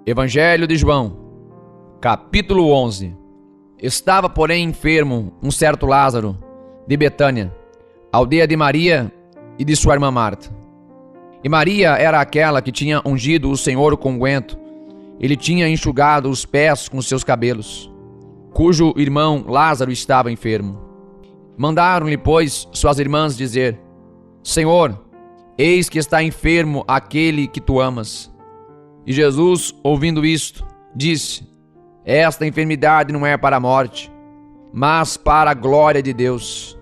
Evangelho de João, capítulo 11. Estava, porém, enfermo um certo Lázaro, de Betânia, aldeia de Maria e de sua irmã Marta. E Maria era aquela que tinha ungido o Senhor com unguento. Ele tinha enxugado os pés com seus cabelos, cujo irmão Lázaro estava enfermo. Mandaram-lhe, pois, suas irmãs dizer: Senhor, eis que está enfermo aquele que tu amas. E Jesus, ouvindo isto, disse: Esta enfermidade não é para a morte, mas para a glória de Deus,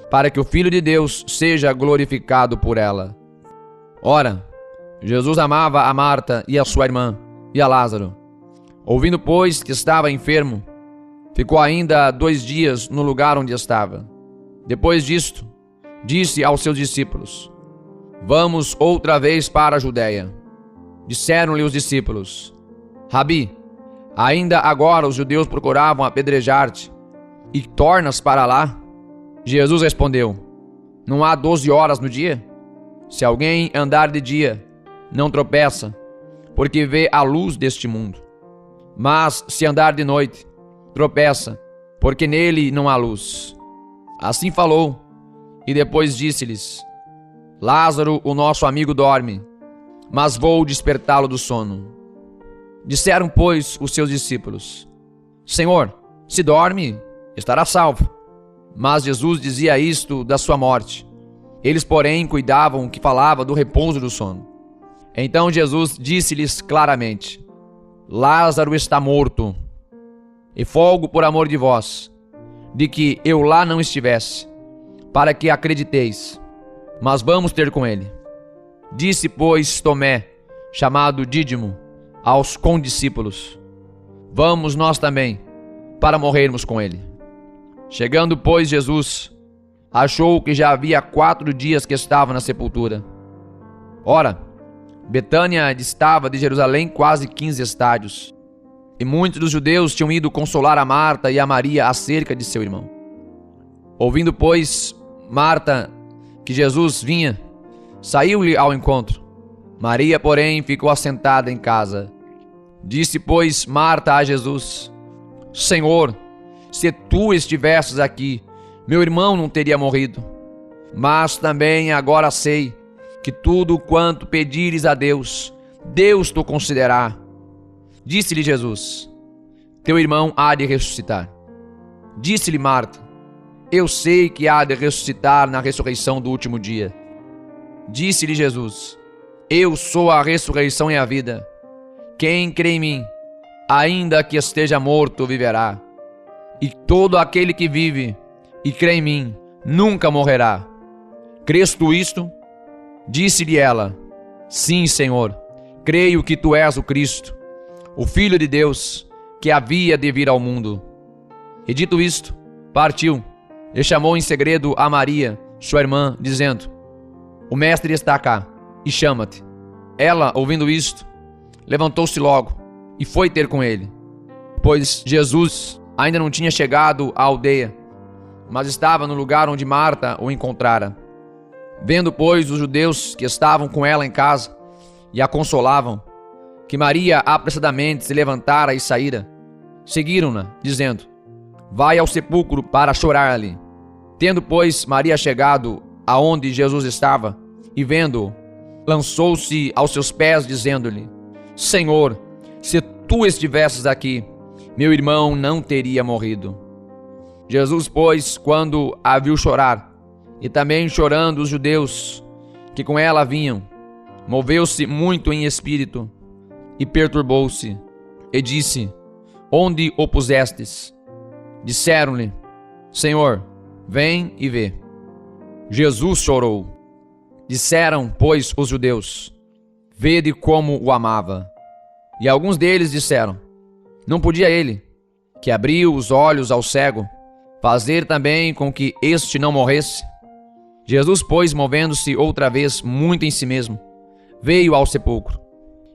para que o Filho de Deus seja glorificado por ela. Ora, Jesus amava a Marta e a sua irmã e a Lázaro. Ouvindo, pois, que estava enfermo, ficou ainda 2 dias no lugar onde estava. Depois disto, disse aos seus discípulos: Vamos outra vez para a Judéia. Disseram-lhe os discípulos: Rabi, ainda agora os judeus procuravam apedrejar-te, e tornas para lá? Jesus respondeu: Não há 12 horas no dia? Se alguém andar de dia, não tropeça, porque vê a luz deste mundo. Mas se andar de noite, tropeça, porque nele não há luz. Assim falou, e depois disse-lhes: Lázaro, o nosso amigo, dorme, mas vou despertá-lo do sono. Disseram, pois, os seus discípulos: Senhor, se dorme, estará salvo. Mas Jesus dizia isto da sua morte. Eles, porém, cuidavam que falava do repouso do sono. Então Jesus disse-lhes claramente: Lázaro está morto, e folgo por amor de vós, de que eu lá não estivesse, para que acrediteis. Mas vamos ter com ele. Disse, pois, Tomé, chamado Dídimo, aos condiscípulos: Vamos nós também, para morrermos com ele. Chegando, pois, Jesus, achou que já havia 4 dias que estava na sepultura. Ora, Betânia distava de Jerusalém quase 15 estádios, e muitos dos judeus tinham ido consolar a Marta e a Maria acerca de seu irmão. Ouvindo, pois, Marta que Jesus vinha, saiu-lhe ao encontro. Maria, porém, ficou assentada em casa. Disse, pois, Marta a Jesus: Senhor, se tu estivesses aqui, meu irmão não teria morrido. Mas também agora sei que tudo quanto pedires a Deus, Deus te concederá. Disse-lhe Jesus: Teu irmão há de ressuscitar. Disse-lhe Marta: Eu sei que há de ressuscitar na ressurreição do último dia. Disse-lhe Jesus: Eu sou a ressurreição e a vida. Quem crê em mim, ainda que esteja morto, viverá. E todo aquele que vive e crê em mim, nunca morrerá. Crês tu isto? Disse-lhe ela: Sim, Senhor, creio que tu és o Cristo, o Filho de Deus, que havia de vir ao mundo. E dito isto, partiu, e chamou em segredo a Maria, sua irmã, dizendo: O mestre está cá, e chama-te. Ela, ouvindo isto, levantou-se logo, e foi ter com ele. Pois Jesus ainda não tinha chegado à aldeia, mas estava no lugar onde Marta o encontrara. Vendo, pois, os judeus que estavam com ela em casa, e a consolavam, que Maria apressadamente se levantara e saíra, seguiram-na, dizendo: Vai ao sepulcro para chorar ali. Tendo, pois, Maria chegado aonde Jesus estava, e vendo-o, lançou-se aos seus pés, dizendo-lhe: Senhor, se tu estivesses aqui, meu irmão não teria morrido. Jesus, pois, quando a viu chorar, e também chorando os judeus que com ela vinham, moveu-se muito em espírito, e perturbou-se, e disse: Onde o pusestes? Disseram-lhe: Senhor, vem e vê. Jesus chorou. Disseram, pois, os judeus: Vede como o amava. E alguns deles disseram: Não podia ele, que abriu os olhos ao cego, fazer também com que este não morresse? Jesus, pois, movendo-se outra vez muito em si mesmo, veio ao sepulcro.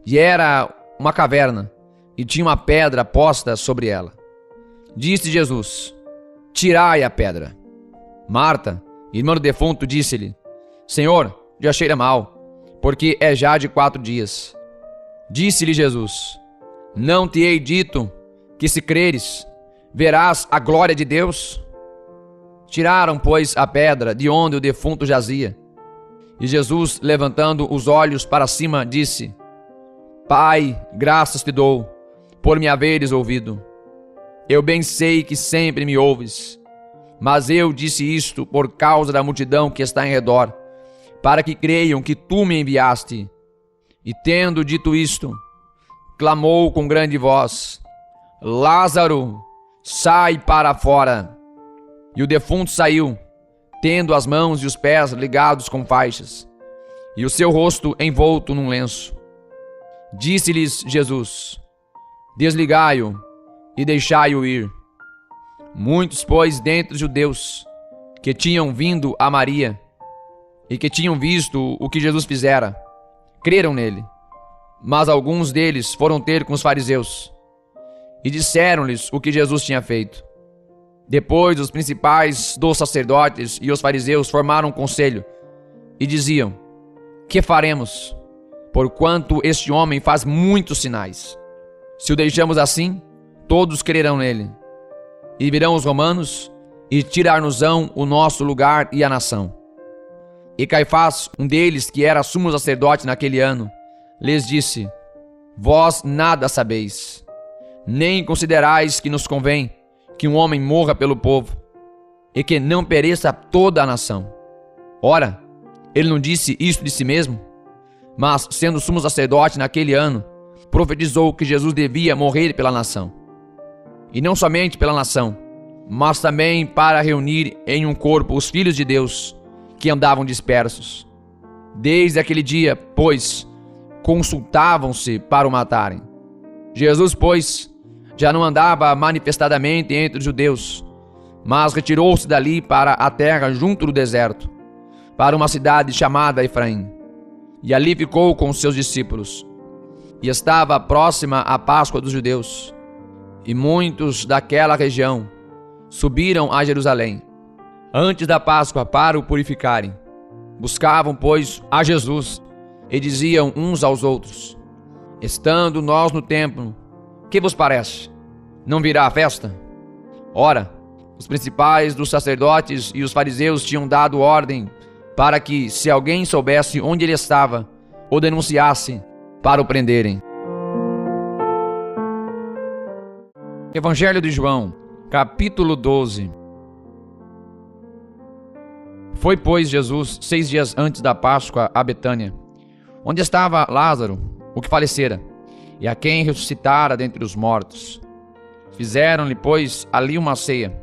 E era uma caverna, e tinha uma pedra posta sobre ela. Disse Jesus: Tirai a pedra. Marta, irmã do defunto, disse-lhe: Senhor, já cheira mal, porque é já de 4 dias. Disse-lhe Jesus: Não te hei dito que, se creres, verás a glória de Deus? Tiraram, pois, a pedra de onde o defunto jazia. E Jesus, levantando os olhos para cima, disse: Pai, graças te dou, por me haveres ouvido. Eu bem sei que sempre me ouves, mas eu disse isto por causa da multidão que está em redor, para que creiam que tu me enviaste. E tendo dito isto, clamou com grande voz: Lázaro, sai para fora. E o defunto saiu, tendo as mãos e os pés ligados com faixas, e o seu rosto envolto num lenço. Disse-lhes Jesus: Desligai-o e deixai-o ir. Muitos, pois, dentre os judeus que tinham vindo a Maria e que tinham visto o que Jesus fizera, creram nele. Mas alguns deles foram ter com os fariseus e disseram-lhes o que Jesus tinha feito. Depois, os principais dos sacerdotes e os fariseus formaram um conselho e diziam: Que faremos? Porquanto este homem faz muitos sinais. Se o deixamos assim, todos crerão nele. E virão os romanos e tirar-nos-ão o nosso lugar e a nação. E Caifás, um deles que era sumo sacerdote naquele ano, lhes disse: Vós nada sabeis, nem considerais que nos convém que um homem morra pelo povo, e que não pereça toda a nação. Ora, ele não disse isto de si mesmo, mas, sendo sumo sacerdote naquele ano, profetizou que Jesus devia morrer pela nação. E não somente pela nação, mas também para reunir em um corpo os filhos de Deus que andavam dispersos. Desde aquele dia, pois, consultavam-se para o matarem. Jesus, pois, já não andava manifestadamente entre os judeus, mas retirou-se dali para a terra junto do deserto, para uma cidade chamada Efraim. E ali ficou com os seus discípulos. E estava próxima a Páscoa dos judeus. E muitos daquela região subiram a Jerusalém antes da Páscoa para o purificarem. Buscavam, pois, a Jesus e diziam uns aos outros: Estando nós no templo, que vos parece? Não virá a festa? Ora, os principais dos sacerdotes e os fariseus tinham dado ordem para que, se alguém soubesse onde ele estava, o denunciasse para o prenderem. Evangelho de João, capítulo 12. Foi, pois, Jesus 6 dias antes da Páscoa a Betânia, onde estava Lázaro, o que falecera, e a quem ressuscitara dentre os mortos. Fizeram-lhe, pois, ali uma ceia,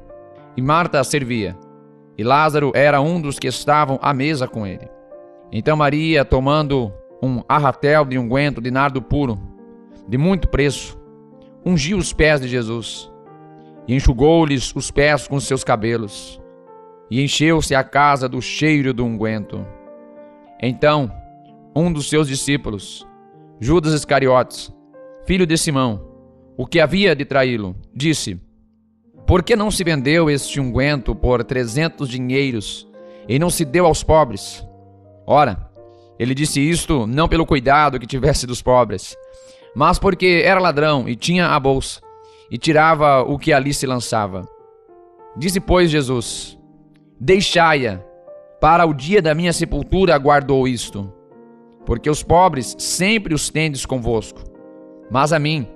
e Marta servia, e Lázaro era um dos que estavam à mesa com ele. Então Maria, tomando um arratel de unguento de nardo puro, de muito preço, ungiu os pés de Jesus, e enxugou-lhes os pés com seus cabelos, e encheu-se a casa do cheiro do unguento. Então, um dos seus discípulos, Judas Iscariotes, filho de Simão, o que havia de traí-lo, disse: Por que não se vendeu este unguento por 300 dinheiros e não se deu aos pobres? Ora, ele disse isto não pelo cuidado que tivesse dos pobres, mas porque era ladrão e tinha a bolsa, e tirava o que ali se lançava. Disse, pois, Jesus: Deixai-a, para o dia da minha sepultura guardou isto. Porque os pobres sempre os tendes convosco, mas a mim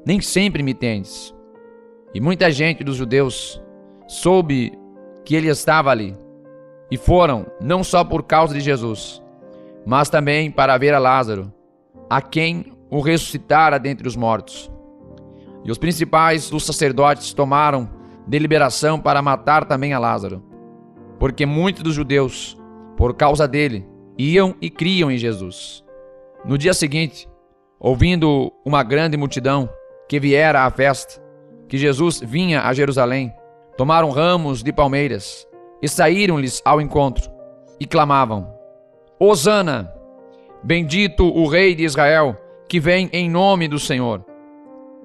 nem sempre me tendes. E muita gente dos judeus soube que ele estava ali, e foram não só por causa de Jesus, mas também para ver a Lázaro, a quem o ressuscitara dentre os mortos. E os principais dos sacerdotes tomaram deliberação para matar também a Lázaro, porque muitos dos judeus, por causa dele, iam e criam em Jesus. No dia seguinte, ouvindo uma grande multidão que viera à festa, que Jesus vinha a Jerusalém, tomaram ramos de palmeiras e saíram-lhes ao encontro e clamavam: Hosana! Bendito o Rei de Israel, que vem em nome do Senhor.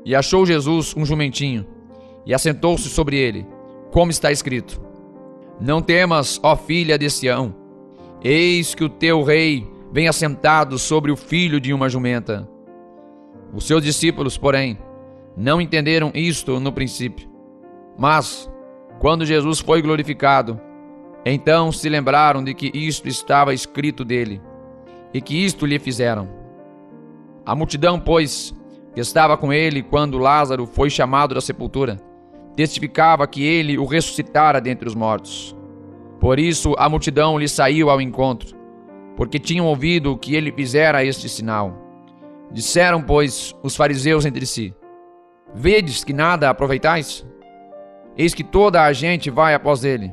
E achou Jesus um jumentinho e assentou-se sobre ele, como está escrito: Não temas, ó filha de Sião, eis que o teu rei vem assentado sobre o filho de uma jumenta. Os seus discípulos, porém, não entenderam isto no princípio. Mas, quando Jesus foi glorificado, então se lembraram de que isto estava escrito dele, e que isto lhe fizeram. A multidão, pois, que estava com ele quando Lázaro foi chamado da sepultura, testificava que ele o ressuscitara dentre os mortos. Por isso a multidão lhe saiu ao encontro, porque tinham ouvido que ele fizera este sinal. Disseram, pois, os fariseus entre si: Vedes que nada aproveitais? Eis que toda a gente vai após ele.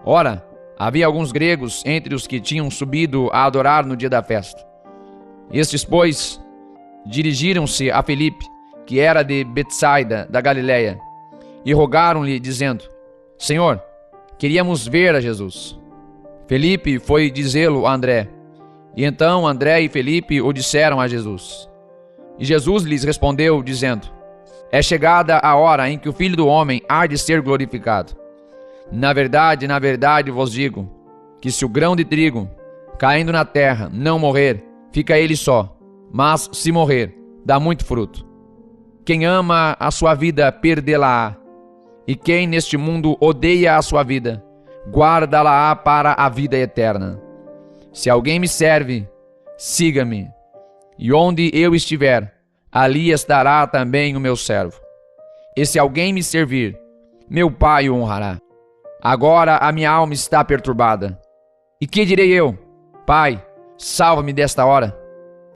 Ora, havia alguns gregos entre os que tinham subido a adorar no dia da festa. Estes, pois, dirigiram-se a Filipe, que era de Betsaida, da Galileia, e rogaram-lhe, dizendo: Senhor, queríamos ver a Jesus. Filipe foi dizê-lo a André, e então André e Filipe o disseram a Jesus. E Jesus lhes respondeu, dizendo: É chegada a hora em que o Filho do Homem há de ser glorificado. Na verdade vos digo, que se o grão de trigo, caindo na terra, não morrer, fica ele só, mas se morrer, dá muito fruto. Quem ama a sua vida, perdê-la-á, e quem neste mundo odeia a sua vida, guarda-la-á para a vida eterna. Se alguém me serve, siga-me, e onde eu estiver, ali estará também o meu servo. E se alguém me servir, meu Pai o honrará. Agora a minha alma está perturbada. E que direi eu? Pai, salva-me desta hora.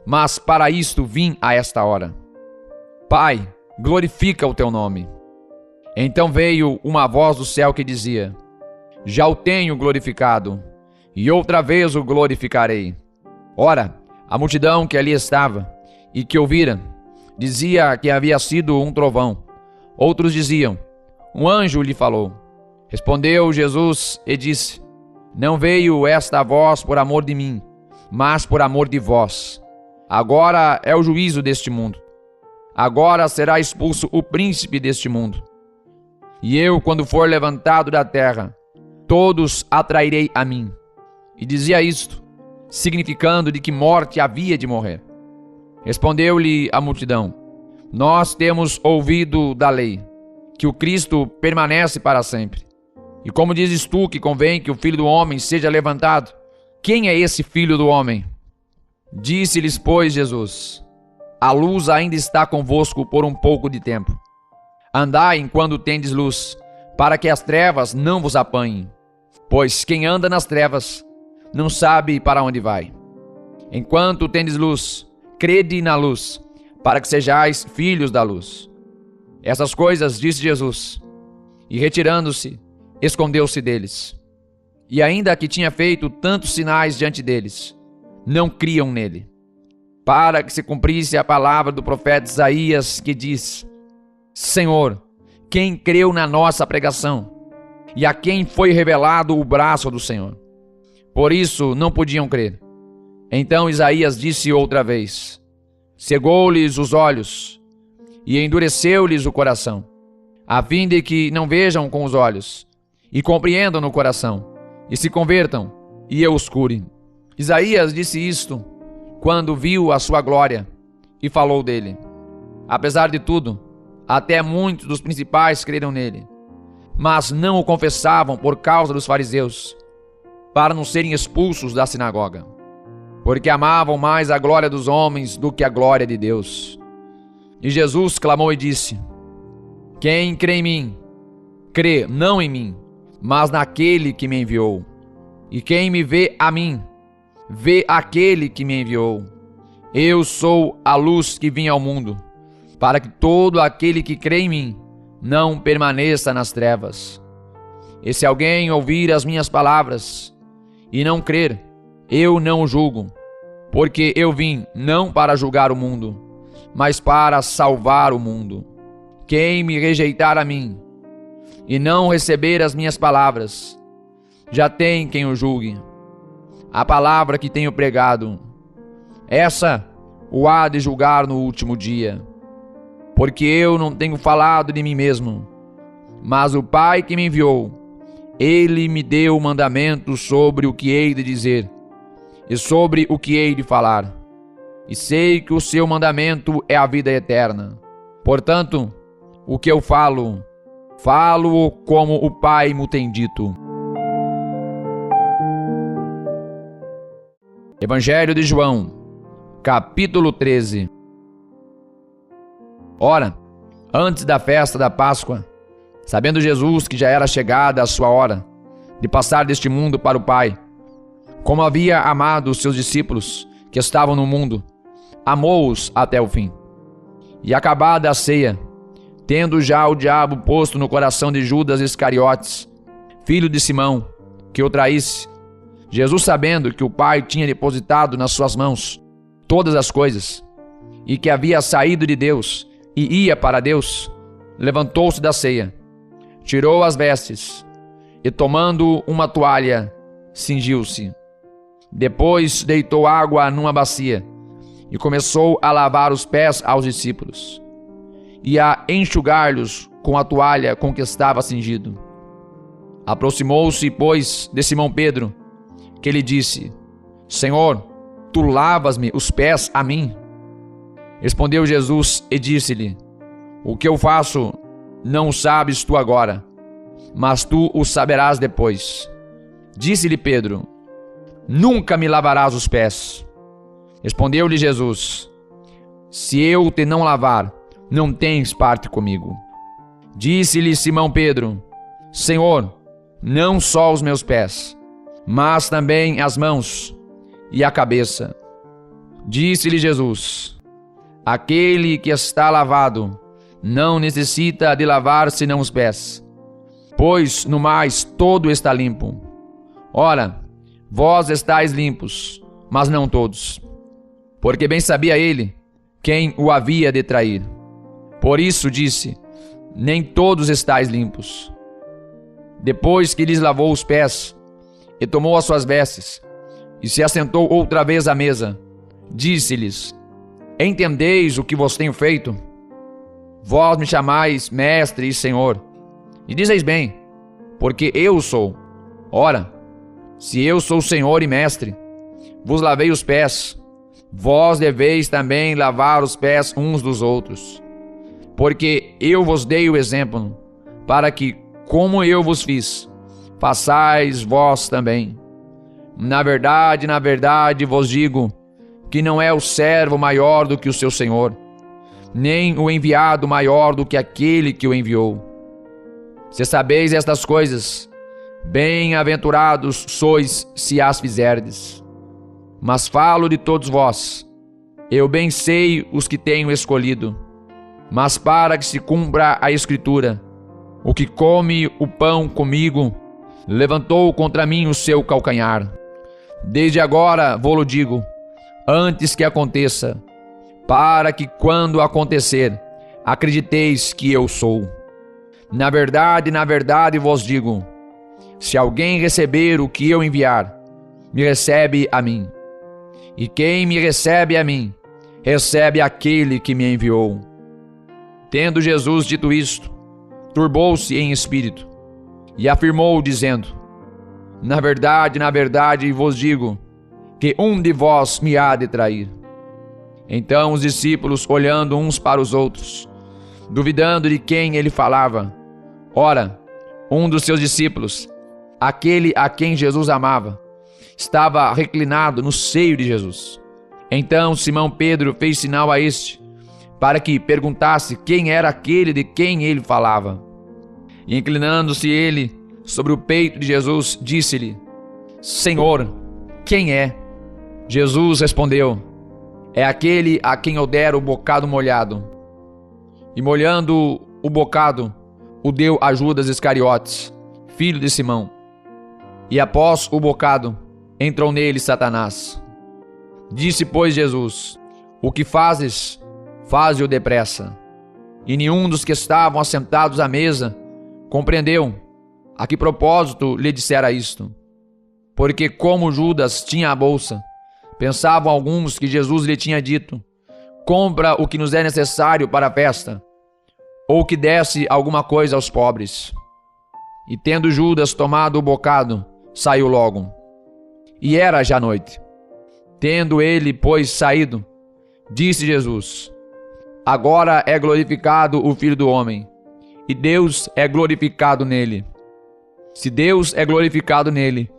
Mas para isto vim a esta hora. Pai, glorifica o teu nome. Então veio uma voz do céu que dizia: Já o tenho glorificado, e outra vez o glorificarei. Ora, a multidão que ali estava, e que ouvira, dizia que havia sido um trovão. Outros diziam: Um anjo lhe falou. Respondeu Jesus e disse: Não veio esta voz por amor de mim, mas por amor de vós. Agora é o juízo deste mundo. Agora será expulso o príncipe deste mundo. E eu, quando for levantado da terra, todos atrairei a mim. E dizia isto, significando de que morte havia de morrer. Respondeu-lhe a multidão: Nós temos ouvido da lei, que o Cristo permanece para sempre. E como dizes tu que convém que o Filho do Homem seja levantado? Quem é esse Filho do Homem? Disse-lhes, pois, Jesus: A luz ainda está convosco por um pouco de tempo. Andai enquanto tendes luz, para que as trevas não vos apanhem. Pois quem anda nas trevas não sabe para onde vai. Enquanto tendes luz, crede na luz, para que sejais filhos da luz. Essas coisas disse Jesus, e retirando-se, escondeu-se deles. E ainda que tinha feito tantos sinais diante deles, não criam nele. Para que se cumprisse a palavra do profeta Isaías, que diz: Senhor, quem creu na nossa pregação? E a quem foi revelado o braço do Senhor? Por isso não podiam crer. Então Isaías disse outra vez: Cegou-lhes os olhos e endureceu-lhes o coração, a fim de que não vejam com os olhos, e compreendam no coração, e se convertam, e eu os cure. Isaías disse isto quando viu a sua glória, e falou dele. Apesar de tudo, até muitos dos principais creram nele, mas não o confessavam por causa dos fariseus, para não serem expulsos da sinagoga, porque amavam mais a glória dos homens do que a glória de Deus. E Jesus clamou e disse: Quem crê em mim, crê não em mim, mas naquele que me enviou. E quem me vê a mim, vê aquele que me enviou. Eu sou a luz que vim ao mundo, para que todo aquele que crê em mim não permaneça nas trevas. E se alguém ouvir as minhas palavras e não crer, eu não o julgo, porque eu vim não para julgar o mundo, mas para salvar o mundo. Quem me rejeitar a mim e não receber as minhas palavras, já tem quem o julgue. A palavra que tenho pregado, essa o há de julgar no último dia. Porque eu não tenho falado de mim mesmo, mas o Pai que me enviou, ele me deu mandamentos sobre o que hei de dizer e sobre o que hei de falar. E sei que o seu mandamento é a vida eterna. Portanto, o que eu falo, falo como o Pai me tem dito. Evangelho de João, capítulo 13. Ora, antes da festa da Páscoa, sabendo Jesus que já era chegada a sua hora de passar deste mundo para o Pai, como havia amado os seus discípulos que estavam no mundo, amou-os até o fim. E acabada a ceia, tendo já o diabo posto no coração de Judas Iscariotes, filho de Simão, que o traísse, Jesus, sabendo que o Pai tinha depositado nas suas mãos todas as coisas, e que havia saído de Deus e ia para Deus, levantou-se da ceia, tirou as vestes e, tomando uma toalha, cingiu-se. Depois deitou água numa bacia e começou a lavar os pés aos discípulos e a enxugar-lhes com a toalha com que estava cingido. Aproximou-se, pois, de Simão Pedro, que lhe disse: Senhor, tu lavas-me os pés a mim? Respondeu Jesus e disse-lhe: O que eu faço não o sabes tu agora, mas tu o saberás depois. Disse-lhe Pedro: Nunca me lavarás os pés. Respondeu-lhe Jesus: Se eu te não lavar, não tens parte comigo. Disse-lhe Simão Pedro: Senhor, não só os meus pés, mas também as mãos e a cabeça. Disse-lhe Jesus: Aquele que está lavado não necessita de lavar senão os pés, pois no mais todo está limpo. Ora, vós estáis limpos, mas não todos. Porque bem sabia ele quem o havia de trair. Por isso disse: Nem todos estáis limpos. Depois que lhes lavou os pés, e tomou as suas vestes, e se assentou outra vez à mesa, disse-lhes: Entendeis o que vos tenho feito? Vós me chamais mestre e senhor, e dizeis bem, porque eu sou. Ora, se eu sou senhor e mestre, vos lavei os pés, vós deveis também lavar os pés uns dos outros. Porque eu vos dei o exemplo, para que, como eu vos fiz, façais vós também. Na verdade vos digo, que não é o servo maior do que o seu senhor, nem o enviado maior do que aquele que o enviou. Se sabeis estas coisas, bem-aventurados sois se as fizerdes. Mas falo de todos vós, eu bem sei os que tenho escolhido, mas para que se cumpra a Escritura, o que come o pão comigo, levantou contra mim o seu calcanhar. Desde agora vou-lo digo, antes que aconteça, para que quando acontecer, acrediteis que eu sou. Na verdade vos digo, se alguém receber o que eu enviar, me recebe a mim. E quem me recebe a mim, recebe aquele que me enviou. Tendo Jesus dito isto, turbou-se em espírito, e afirmou, dizendo: Na verdade vos digo, que um de vós me há de trair. Então os discípulos, olhando uns para os outros, duvidando de quem ele falava, ora, um dos seus discípulos, aquele a quem Jesus amava, estava reclinado no seio de Jesus. Então Simão Pedro fez sinal a este, para que perguntasse quem era aquele de quem ele falava. E inclinando-se ele sobre o peito de Jesus, disse-lhe: Senhor, quem é? Jesus respondeu: É aquele a quem eu der o bocado molhado. E molhando o bocado, o deu a Judas Iscariotes, filho de Simão. E após o bocado, entrou nele Satanás. Disse, pois, Jesus: O que fazes, faze-o depressa. E nenhum dos que estavam assentados à mesa compreendeu a que propósito lhe dissera isto. Porque como Judas tinha a bolsa, pensavam alguns que Jesus lhe tinha dito: Compra o que nos é necessário para a festa, ou que desse alguma coisa aos pobres. E tendo Judas tomado o bocado, saiu logo. E era já noite. Tendo ele, pois, saído, disse Jesus: agora é glorificado o Filho do Homem, e Deus é glorificado nele. Se Deus é glorificado nele,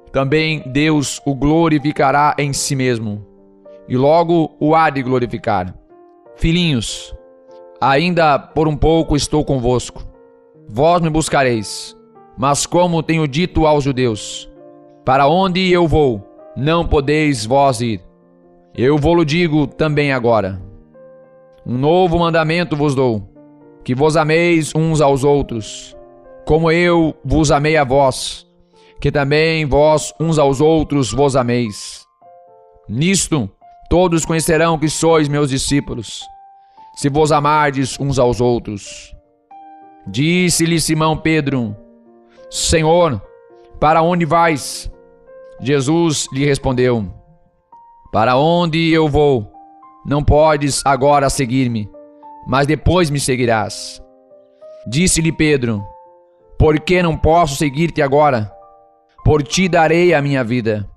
também Deus o glorificará em si mesmo, e logo o há de glorificar. Filhinhos, ainda por um pouco estou convosco. Vós me buscareis, mas como tenho dito aos judeus, para onde eu vou, não podeis vós ir. Eu vou-lo digo também agora. Um novo mandamento vos dou, que vos ameis uns aos outros, como eu vos amei a vós, que também vós uns aos outros vos ameis. Nisto todos conhecerão que sois meus discípulos, se vos amardes uns aos outros. Disse-lhe Simão Pedro: Senhor, para onde vais? Jesus lhe respondeu: Para onde eu vou, não podes agora seguir-me, mas depois me seguirás. Disse-lhe Pedro: Por que não posso seguir-te agora? Por ti darei a minha vida.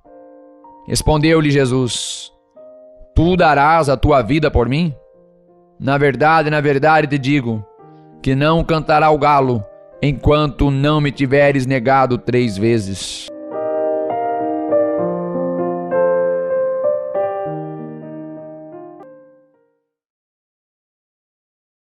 Respondeu-lhe Jesus: Tu darás a tua vida por mim? Na verdade te digo, que não cantará o galo, enquanto não me tiveres negado 3 vezes.